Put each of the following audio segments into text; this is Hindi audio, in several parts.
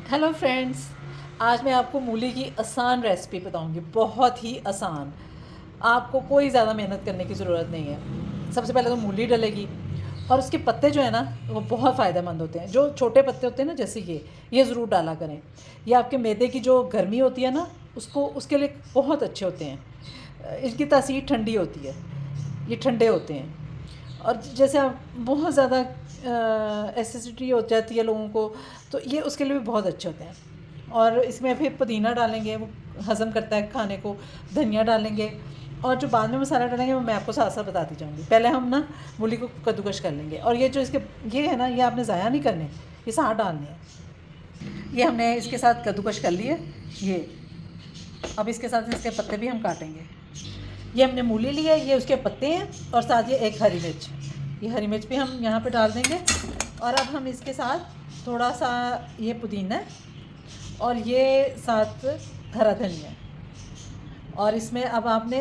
हेलो फ्रेंड्स, आज मैं आपको मूली की आसान रेसिपी बताऊंगी। बहुत ही आसान, आपको कोई ज़्यादा मेहनत करने की ज़रूरत नहीं है। सबसे पहले तो मूली डलेगी और उसके पत्ते जो है ना वो बहुत फ़ायदेमंद होते हैं। जो छोटे पत्ते होते हैं ना, जैसे ये ज़रूर डाला करें। ये आपके मैदे की जो गर्मी होती है ना, उसको उसके लिए बहुत अच्छे होते हैं। इनकी तासीर ठंडी होती है, ये ठंडे होते हैं। और जैसे आप बहुत ज़्यादा एसिडिटी हो जाती है लोगों को, तो ये उसके लिए भी बहुत अच्छे होते हैं। और इसमें फिर पुदीना डालेंगे, वो हज़म करता है खाने को। धनिया डालेंगे और जो बाद में मसाला डालेंगे वो मैं आपको साथ साथ बताती जाऊँगी। पहले हम ना मूली को कद्दूकश कर लेंगे। और ये जो इसके ये है ना, ये आपने ज़ाया नहीं करने, ये साथ डालने हैं। ये हमने इसके साथ कद्दूकश कर लिए। ये अब इसके साथ इसके पत्ते भी हम काटेंगे। ये हमने मूली ली है, ये उसके पत्ते हैं और साथ ये एक हरी मिर्च। ये हरी मिर्च भी हम यहाँ पे डाल देंगे। और अब हम इसके साथ थोड़ा सा ये पुदीना और ये साथ हरा धनिया। और इसमें अब आपने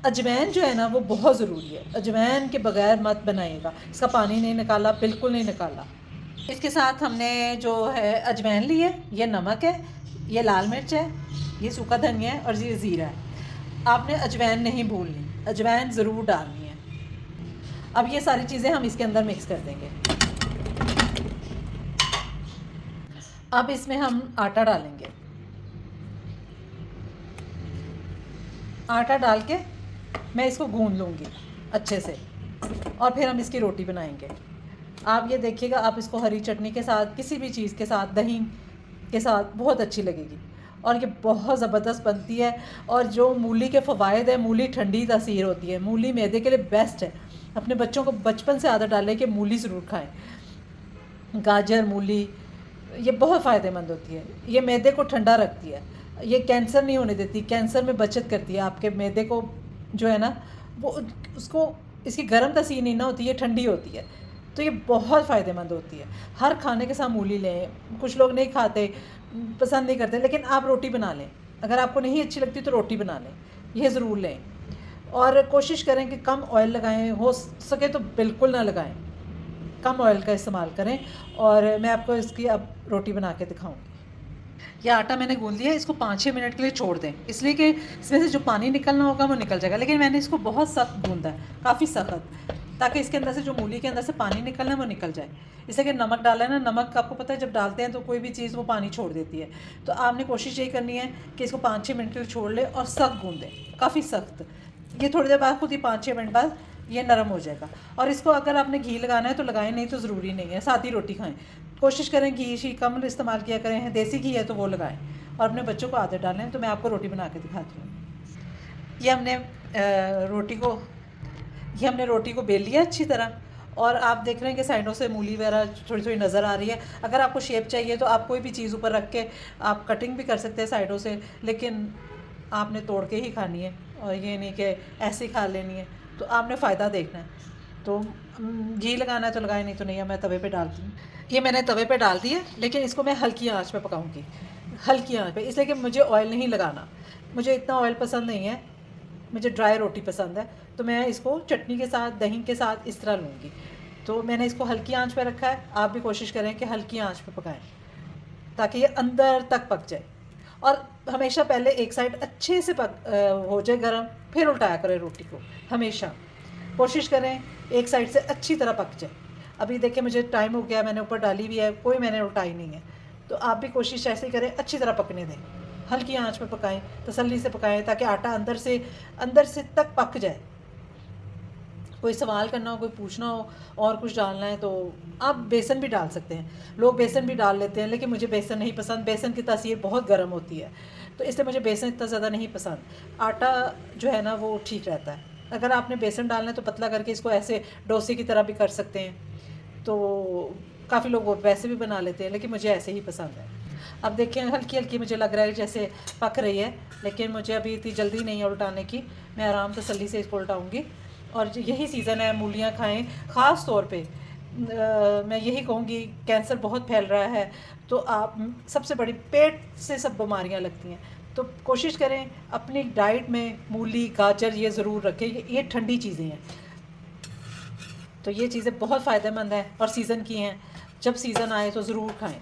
अजवाइन जो है ना वो बहुत ज़रूरी है। अजवाइन के बगैर मत बनाइएगा। इसका पानी नहीं निकाला, बिल्कुल नहीं निकाला। इसके साथ हमने जो है अजवाइन ली है, ये नमक है, ये लाल मिर्च है, ये सूखा धनिया है और ये ज़ीरा है। आपने अजवाइन नहीं भूलनी, अजवाइन ज़रूर डालनी है। अब ये सारी चीज़ें हम इसके अंदर मिक्स कर देंगे। अब इसमें हम आटा डालेंगे। आटा डाल के मैं इसको गूंद लूँगी अच्छे से और फिर हम इसकी रोटी बनाएंगे। आप ये देखिएगा, आप इसको हरी चटनी के साथ, किसी भी चीज़ के साथ, दही के साथ बहुत अच्छी लगेगी और ये बहुत ज़बरदस्त बनती है। और जो मूली के फ़वाइद है, मूली ठंडी तासीर होती है, मूली मैदे के लिए बेस्ट है। अपने बच्चों को बचपन से आदत डालें कि मूली ज़रूर खाएं। गाजर, मूली ये बहुत फ़ायदेमंद होती है। ये मैदे को ठंडा रखती है, ये कैंसर नहीं होने देती, कैंसर में बचत करती है। आपके मैदे को जो है ना वो उसको इसकी गर्म तासीर नहीं ना होती, ये ठंडी होती है। तो ये बहुत फ़ायदेमंद होती है। हर खाने के साथ मूली लें। कुछ लोग नहीं खाते, पसंद नहीं करते, लेकिन आप रोटी बना लें। अगर आपको नहीं अच्छी लगती तो रोटी बना लें, ये ज़रूर लें। और कोशिश करें कि कम ऑयल लगाएं, हो सके तो बिल्कुल ना लगाएं, कम ऑयल का इस्तेमाल करें। और मैं आपको इसकी अब रोटी बना के दिखाऊंगी। यह आटा मैंने गूंद लिया है, इसको 5-6 मिनट के लिए छोड़ दें, इसलिए कि इसमें से जो पानी निकलना होगा वो निकल जाएगा। लेकिन मैंने इसको बहुत सख्त गूंदा है, काफ़ी सख्त, ताकि इसके अंदर से जो मूली के अंदर से पानी निकलना है वो निकल जाए। इसलिए कि नमक डाला है ना, नमक आपको पता है जब डालते हैं तो कोई भी चीज़ वो पानी छोड़ देती है। तो आपने कोशिश यही करनी है कि इसको 5-6 मिनट के लिए छोड़ लें और सख्त गूंदें, काफ़ी सख्त। ये थोड़ी देर बाद खुद ही 5-6 मिनट बाद ये नरम हो जाएगा। और इसको अगर आपने घी लगाना है तो लगाएं, नहीं तो ज़रूरी नहीं है, साथ ही रोटी खाएं। कोशिश करें घी शी कम इस्तेमाल किया करें, देसी घी है तो वो लगाएं और अपने बच्चों को आदत डालें। तो मैं आपको रोटी बना के दिखाती हूँ। ये हमने रोटी को ये हमने रोटी को बेल लिया अच्छी तरह। और आप देख रहे हैं कि साइडों से मूली वगैरह थोड़ी थोड़ी नज़र आ रही है। अगर आपको शेप चाहिए तो आप कोई भी चीज़ ऊपर रख के आप कटिंग भी कर सकते हैं साइडों से, लेकिन आपने तोड़ के ही खानी है और ये नहीं कि ऐसे ही खा लेनी है। तो आपने फ़ायदा देखना है। तो घी लगाना है तो लगाए, नहीं तो नहीं है। मैं तवे पे डालती हूँ। ये मैंने तवे पे डाल दी है, लेकिन इसको मैं हल्की आंच पे पकाऊंगी, हल्की आंच पे, इसलिए कि मुझे ऑयल नहीं लगाना। मुझे इतना ऑयल पसंद नहीं है, मुझे ड्राई रोटी पसंद है। तो मैं इसको चटनी के साथ, दही के साथ इस तरह लूँगी। तो मैंने इसको हल्की आंच पे रखा है। आप भी कोशिश करें कि हल्की आंच पे पकाएं ताकि ये अंदर तक पक जाए। और हमेशा पहले एक साइड अच्छे से हो जाए गर्म, फिर उल्टाया करें रोटी को। हमेशा कोशिश करें एक साइड से अच्छी तरह पक जाए। अभी देखिए मुझे टाइम हो गया, मैंने ऊपर डाली भी है, कोई मैंने उल्टाई नहीं है। तो आप भी कोशिश ऐसे ही करें, अच्छी तरह पकने दें, हल्की आंच पे पकाएं, तसल्ली से पकाएं ताकि आटा अंदर से तक पक जाए। कोई सवाल करना हो, कोई पूछना हो और कुछ डालना है तो आप बेसन भी डाल सकते हैं। लोग बेसन भी डाल लेते हैं, लेकिन मुझे बेसन नहीं पसंद। बेसन की तासीर बहुत गर्म होती है, तो इसलिए मुझे बेसन इतना ज़्यादा नहीं पसंद। आटा जो है ना वो ठीक रहता है। अगर आपने बेसन डालना है तो पतला करके इसको ऐसे डोसे की तरह भी कर सकते हैं। तो काफ़ी लोग वो वैसे भी बना लेते हैं, लेकिन मुझे ऐसे ही पसंद है। अब देखिए हल्की हल्की मुझे लग रहा है जैसे पक रही है, लेकिन मुझे अभी इतनी जल्दी नहीं है उल्टाने की। मैं आराम तसल्ली से इसको उल्टाऊँगी। और यही सीज़न है, मूलियाँ खाएं। ख़ास तौर पे मैं यही कहूँगी, कैंसर बहुत फैल रहा है, तो आप सबसे बड़ी पेट से सब बीमारियाँ लगती हैं। तो कोशिश करें अपनी डाइट में मूली, गाजर ये ज़रूर रखें। ये ठंडी चीज़ें हैं, तो ये चीज़ें बहुत फ़ायदेमंद हैं और सीज़न की हैं। जब सीज़न आए तो ज़रूर खाएं।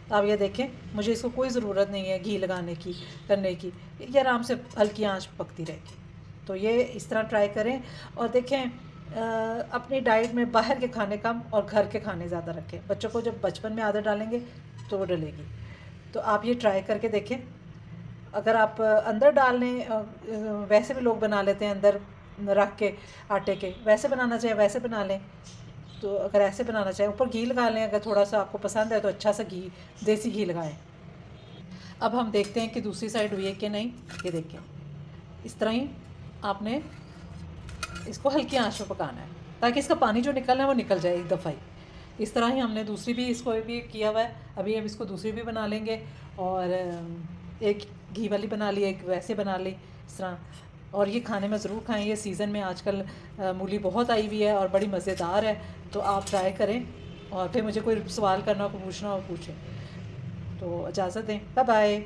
तो आप ये देखें, मुझे इसको कोई ज़रूरत नहीं है घी लगाने की, करने की, ये आराम से हल्की आंच पकती रहेगी। तो ये इस तरह ट्राई करें और देखें अपनी डाइट में बाहर के खाने कम और घर के खाने ज़्यादा रखें। बच्चों को जब बचपन में आदत डालेंगे तो वो डलेगी। तो आप ये ट्राई करके देखें। अगर आप अंदर डाल लें, वैसे भी लोग बना लेते हैं अंदर रख के आटे के, वैसे बनाना चाहे वैसे बना लें। तो अगर ऐसे बनाना चाहें ऊपर घी लगा लें, अगर थोड़ा सा आपको पसंद है तो अच्छा सा घी, देसी घी लगाएं। अब हम देखते हैं कि दूसरी साइड हुई है कि नहीं। ये देखें, इस तरह ही आपने इसको हल्की आंच पर पकाना है ताकि इसका पानी जो निकलना है वो निकल जाए एक दफ़ा ही। इस तरह ही हमने दूसरी भी इसको भी किया हुआ है। अभी हम इसको दूसरी भी बना लेंगे और एक घी वाली बना ली, एक वैसे बना ली इस तरह। और ये खाने में ज़रूर खाएं, ये सीज़न में आजकल मूली बहुत आई हुई है और बड़ी मज़ेदार है। तो आप ट्राई करें और फिर मुझे कोई सवाल करना हो, पूछना हो, पूछें। तो इजाज़त दें, बाय बाय।